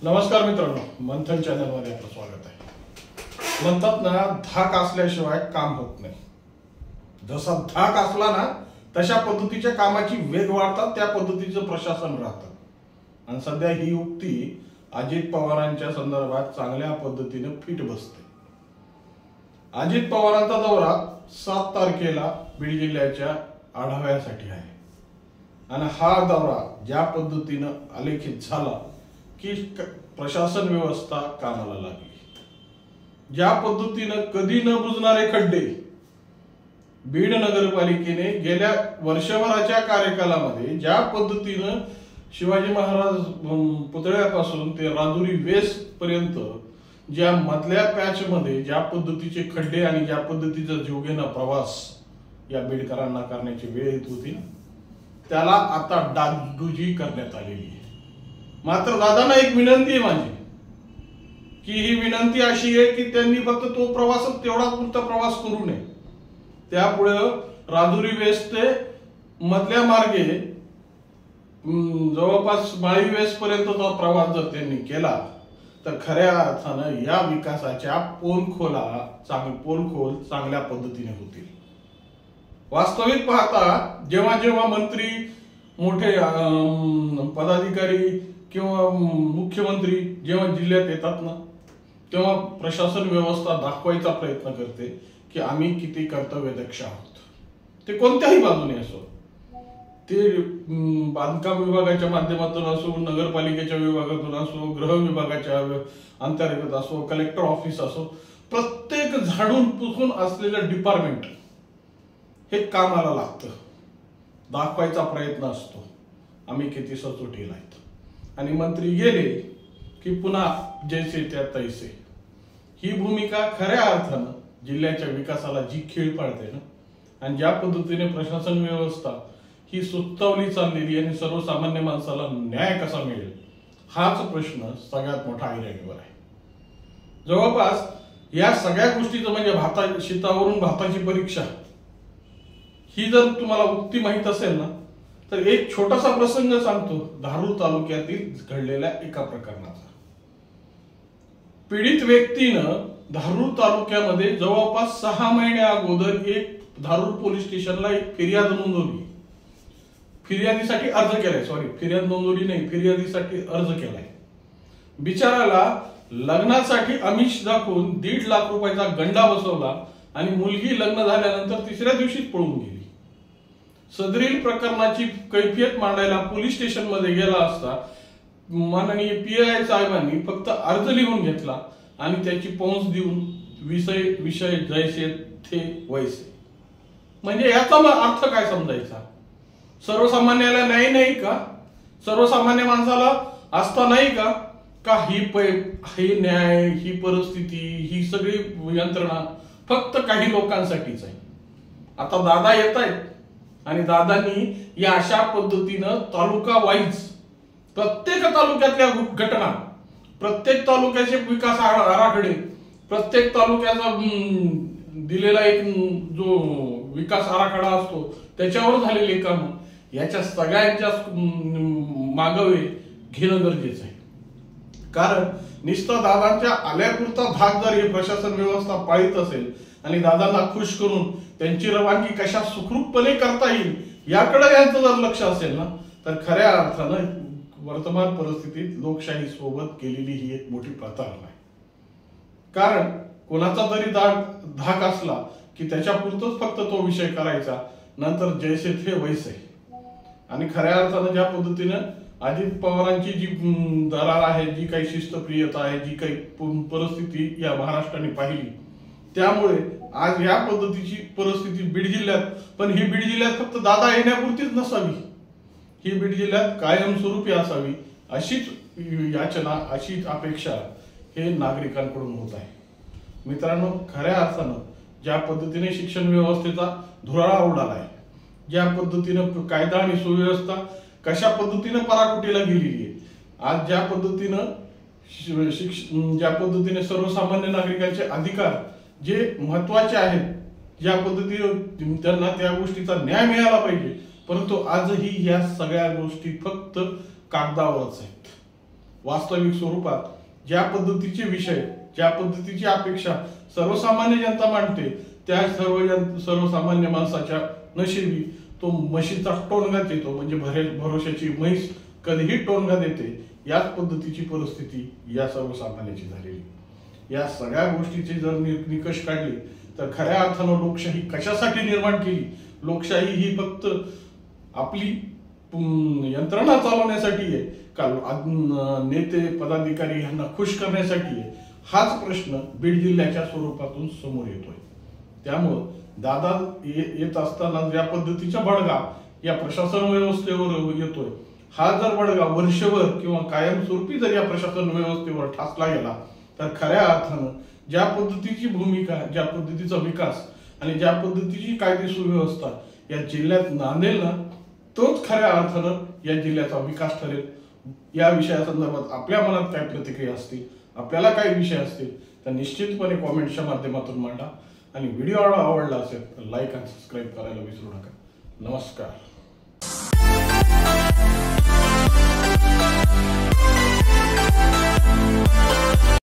नमस्कार मित्रांनो, मंथन चॅनल मध्ये आपलं स्वागत आहे। म्हणतात ना, धाक असल्याशिवाय काम होत नाही। जसा धाक असला ना तशा पद्धतीच्या कामाची वेग वाढतात, त्या पद्धतीचं प्रशासन राहतं। आणि सध्या ही युक्ती अजित पवारांच्या संदर्भात चांगल्या पद्धतीने फिट बसते। अजित पवारांचा दौरा 7 तारखेला बीड जिल्ह्याच्या आढाव्यासाठी आहे आणि हा दौरा ज्या पद्धतीने आलेखित झाला की प्रशासन व्यवस्था कामाला लागली। ज्या पद्धतीने कधी न बुजणारे खड्डे बीड नगरपालिकेने गेल्या वर्षभराच्या कार्यकालामध्ये ज्या पद्धतीने शिवाजी महाराज पुतळ्यापासून ते राजुरी वेस्ट पर्यंत ज्या मधल्या पॅच मध्ये ज्या पद्धतीचे खड्डे आणि ज्या पद्धतीचा जीवघेणा प्रवास या बीडकरांना करण्याची वेळ येत होती, त्याला आता डागडुजी करण्यात आलेली आहे। मात्र दादांना एक विनंती आहे माझी, की ही विनंती अशी आहे की त्यांनी फक्त तो प्रवास तेवढा पुरता प्रवास करू नये। त्यापुढे राजुरी वेस्ट ते मधल्या मार्गे जवळपास माळी वेस्ट पर्यंतचा प्रवास जर त्यांनी केला तर खऱ्या अर्थानं या विकासाच्या पोलखोल चांगल्या पद्धतीने होतील। वास्तविक पाहता जेव्हा जेव्हा मंत्री, मोठे पदाधिकारी किंवा मुख्यमंत्री जेव्हा जिल्ह्यात येतात ना, तेव्हा प्रशासन व्यवस्था दाखवायचा प्रयत्न करते की आम्ही किती कर्तव्यदक्ष आहोत। ते कोणत्याही बाजूने असो, ते बांधकाम विभागाच्या माध्यमातून असो, नगरपालिकेच्या विभागातून असो, गृह विभागाच्या अंतर्गत असो, कलेक्टर ऑफिस असो, प्रत्येक झाडून पुसून असलेलं डिपार्टमेंट हे कामाला लागतं, दाखवायचा प्रयत्न असतो आम्ही किती सचोटीला आहेत। आणि मंत्री गेले की पुन्हा जैसे त्या तैसे। ही भूमिका खऱ्या अर्थानं जिल्ह्याच्या विकासाला जी खीळ पाडते ना, आणि ज्या पद्धतीने प्रशासन व्यवस्था ही सुस्तावली चाललेली आणि सर्वसामान्य माणसाला न्याय कसा मिळेल हाच प्रश्न सगळ्यात मोठा ऐरणीवर आहे। जवळपास या सगळ्या गोष्टीचं म्हणजे शेतावरून भाताची परीक्षा ही जर तुम्हाला उक्ती माहित असेल ना, तर एक छोटासा प्रसंग सांगतो धारूर तालुक्यातील घडलेल्या एका प्रकरणाचा। पीडित व्यक्तीनं धारूर तालुक्यामध्ये जवळपास 6 महिन्या अगोदर एक धारूर पोलीस स्टेशनला एक फिर्याद नोंदवली, फिर्यादीसाठी अर्ज केलाय। बिचाराला लग्नासाठी आमिष दाखवून 1.5 लाख रुपयाचा गंडा बसवला आणि मुलगी लग्न झाल्यानंतर 3ऱ्या दिवशीच पळून गेली। सदरील प्रकरणाची कैफियत मांडायला पोलीस स्टेशन मध्ये गेला असता माननीय PI साहेबांनी फक्त अर्ज लिहून घेतला आणि त्याची पौंच देऊन विषय जैसे थे वैसे। म्हणजे याचा अर्थ काय समजायचा? सर्वसामान्याला न्याय नाही का? सर्वसामान्य माणसाला आस्था नाही का? का ही न्याय, ही परिस्थिती, ही सगळी यंत्रणा फक्त काही लोकांसाठीच आहे। आता दादा येत आहेत आणि दादांनी या अशा पद्धतीनं तालुका वाईज प्रत्येक तालुक्यातल्या घटना, प्रत्येक तालुक्याचे विकास आराखडे, प्रत्येक तालुक्याचा दिलेला एक जो विकास आराखडा असतो त्याच्यावर झालेले काम, याच्या सगळ्यांच्या मागवे घेणं गरजेचं आहे। कारण नुसतं दादांच्या आल्यापुरता भाग जर हे प्रशासन व्यवस्था पाळीत असेल आणि दादांना खुश करून त्यांची रवानगी कशा सुखरूपपणे करता येईल याकडे यांचं जर लक्ष असेल ना, तर खऱ्या अर्थानं वर्तमान परिस्थितीत लोकशाही सोबत केलेली ही एक मोठी प्रतारणा आहे। कारण कोणाचा तरी धाक असला की त्याच्यापुरतच फक्त तो विषय करायचा, नंतर जैसे थे वैसे। आणि खऱ्या अर्थानं ज्या पद्धतीनं अजित पवारांची जी दरार आहे, जी काही शिस्तप्रियता आहे, जी काही परिस्थिती या महाराष्ट्राने पाहिली, त्यामुळे आज या पद्धतीची परिस्थिती बीड जिल्ह्यात, पण ही बीड जिल्ह्यात फक्त दादा येण्यापुरतीच नसावी, ही बीड जिल्ह्यात कायमस्वरूपी असावी अशीच याचना, अशीच अपेक्षा हे नागरिकांकडून होत आहे। मित्रांनो, खऱ्या अर्थानं ज्या पद्धतीने शिक्षण व्यवस्थेचा धुराळा उडालाय, ज्या पद्धतीनं कायदा आणि सुव्यवस्था कशा पद्धतीने पराकोटीला गेलेली आहे, आज ज्या पद्धतीने सर्वसामान्य नागरिकांचे अधिकार जे महत्वाचे आहेत, ज्या पद्धतीने त्यांना त्या गोष्टीचा न्याय मिळाला पाहिजे, परंतु आजही या सगळ्या गोष्टी फक्त कागदावरच आहेत। वास्तविक स्वरूपात ज्या पद्धतीचे विषय, ज्या पद्धतीची अपेक्षा सर्वसामान्य जनता मांडते, त्या सर्वसामान्य माणसाच्या नशिबी तो म्हशीचा टोणगाच येतो. म्हणजे भरोशाची म्हैस कधीही टोणगा देते, याच पद्धतीची परिस्थिती या सर्वसामान्याची झालेली. या सगळ्या गोष्टीचे जर निकष काढले तर खऱ्या अर्थानं लोकशाही कशासाठी निर्माण केली? लोकशाही ही फक्त आपली यंत्रणा चालवण्यासाठी आहे का नेते पदाधिकारी यांना खुश करण्यासाठी आहे? हाच प्रश्न बीड जिल्ह्याच्या स्वरूपातून समोर येतोय. त्यामुळं दादा येत असताना ज्या पद्धतीचा बडगा या प्रशासन व्यवस्थेवर येतोय, हा जर बडगा वर्षभर किंवा कायमस्वरूपी जर या प्रशासन व्यवस्थेवर ठासला गेला तर खऱ्या अर्थानं ज्या पद्धतीची भूमिका, ज्या पद्धतीचा विकास आणि ज्या पद्धतीची कायदे सुव्यवस्था या जिल्ह्यात नांदेल ना, तोच खऱ्या अर्थानं या जिल्ह्याचा विकास ठरेल. या विषयासंदर्भात आपल्या मनात काय प्रतिक्रिया असतील, आपल्याला काय विषय असतील तर निश्चितपणे कॉमेंटच्या माध्यमातून मांडा. आणि व्हिडिओ आवडला असेल तर लाईक आणि सबस्क्राईब करायला विसरू नका. नमस्कार.